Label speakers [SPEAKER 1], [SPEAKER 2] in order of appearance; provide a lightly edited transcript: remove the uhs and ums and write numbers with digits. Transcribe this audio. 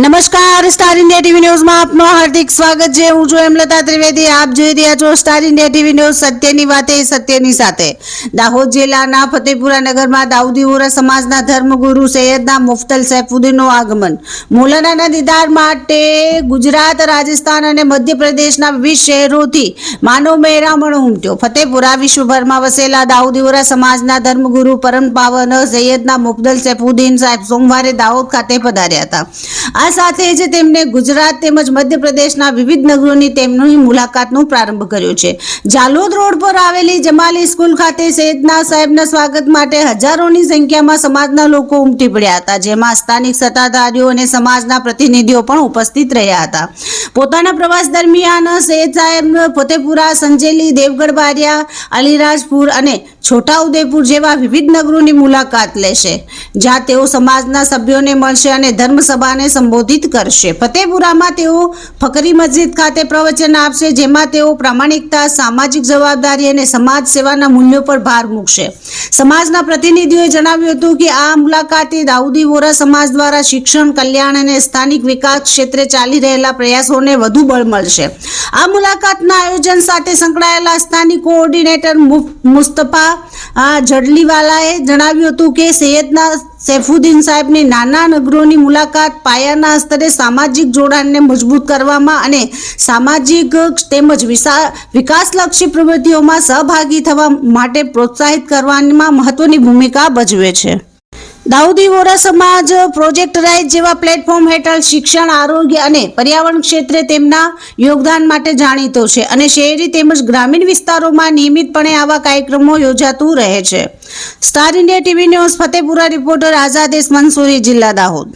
[SPEAKER 1] નમસ્કાર, star India TV ન્યૂઝમાં આપનું હાર્દિક સ્વાગત છે। હું છું હેમલતા ત્રિવેદી। આપ જોઈ રહ્યા છો સ્ટાર ઇન્ડિયા ટીવી ન્યૂઝ, સત્યની વાતે સત્યની સાથે। દાહોદ જિલ્લાના ફતેપુરા નગરમાં દાઉદી વોરા સમાજના ધર્મગુરુ સૈયદના મુફ્તલ સૈફુદ્દીનનું આગમન। મૌલાનાના દીદાર માટે ગુજરાત, રાજસ્થાન અને મધ્યપ્રદેશના વિવિધ શહેરોથી માનવ મહેરામણ ઉમટ્યો। ફતેપુરા વિશ્વભરમાં વસેલા દાઉદી વોરા સમાજના ધર્મગુરુ પરમ પાવન સૈયદના મુફ્તલ સૈફુદ્દીન સાહેબ સોમવારે દાહોદ ખાતે પધાર્યા હતા। આ સાથે જ તેમને ગુજરાત તેમજ મધ્યપ્રદેશના વિવિધ નગરોની તેમની મુલાકાતનો પ્રારંભ કર્યો છે। જાલોદ રોડ પર આવેલી જમાલી સ્કૂલ ખાતે સૈયદના સાહેબના સ્વાગત માટે હજારોની સંખ્યામાં સમાજના લોકો ઉમટી પડ્યા હતા, જેમાં સ્થાનિક સત્તાધારીઓ અને સમાજના પ્રતિનિધિઓ પણ ઉપસ્થિત રહ્યા હતા। પોતાના પ્રવાસ દરમિયાન સૈયદ સાહેબ ફતેપુરા, સંજેલી, દેવગઢ બારિયા, અલીરાજપુર અને છોટાઉદેપુર જેવા વિવિધ નગરોની મુલાકાત લેશે, જ્યાં તેઓ સમાજના સભ્યોને મળશે અને ધર્મસભાને સંબોધિત કરશે। ફતેપુરામાં તેઓ ફકરી મસ્જિદ ખાતે પ્રવચન આપશે, જેમાં તેઓ પ્રામાણિકતા, સામાજિક જવાબદારી અને સમાજ સેવાના મૂલ્યો પર ભાર મૂકશે। સમાજના પ્રતિનિધિઓએ જણાવ્યું હતું કે આ મુલાકાતે દાઉદી વોરા સમાજ દ્વારા શિક્ષણ, કલ્યાણ અને સ્થાનિક વિકાસ ક્ષેત્રે ચાલી રહેલા પ્રયાસોને વધુ બળ મળશે। આ મુલાકાતના આયોજન સાથે સંકળાયેલા સ્થાનિક કોઓર્ડિનેટર મુસ્તફા જડલીવાલાએ જણાવ્યું હતું કે સૈયદના સૈફુદ્દીન સાહેબની નાના નગરોની મુલાકાત પાયાના સ્તરે સામાજિક જોડાણને મજબૂત કરવામાં અને સામાજિક તેમજ વિકાસલક્ષી પ્રવૃત્તિઓમાં સહભાગી થવા માટે પ્રોત્સાહિત કરવામાં મહત્વની ભૂમિકા ભજવે છે। દાઉદી વોરા સમાજ પ્રોજેક્ટ રાઇઝ જેવા પ્લેટફોર્મ હેઠળ શિક્ષણ, આરોગ્ય અને પર્યાવરણ ક્ષેત્રે તેમના યોગદાન માટે જાણીતો છે અને શહેરી તેમજ ગ્રામીણ વિસ્તારોમાં નિયમિતપણે આવા કાર્યક્રમો યોજાતું રહે છે। Star India TV news Fatepura reporter આઝાદેશ મંસૂરી, જિલ્લા દાહોદ।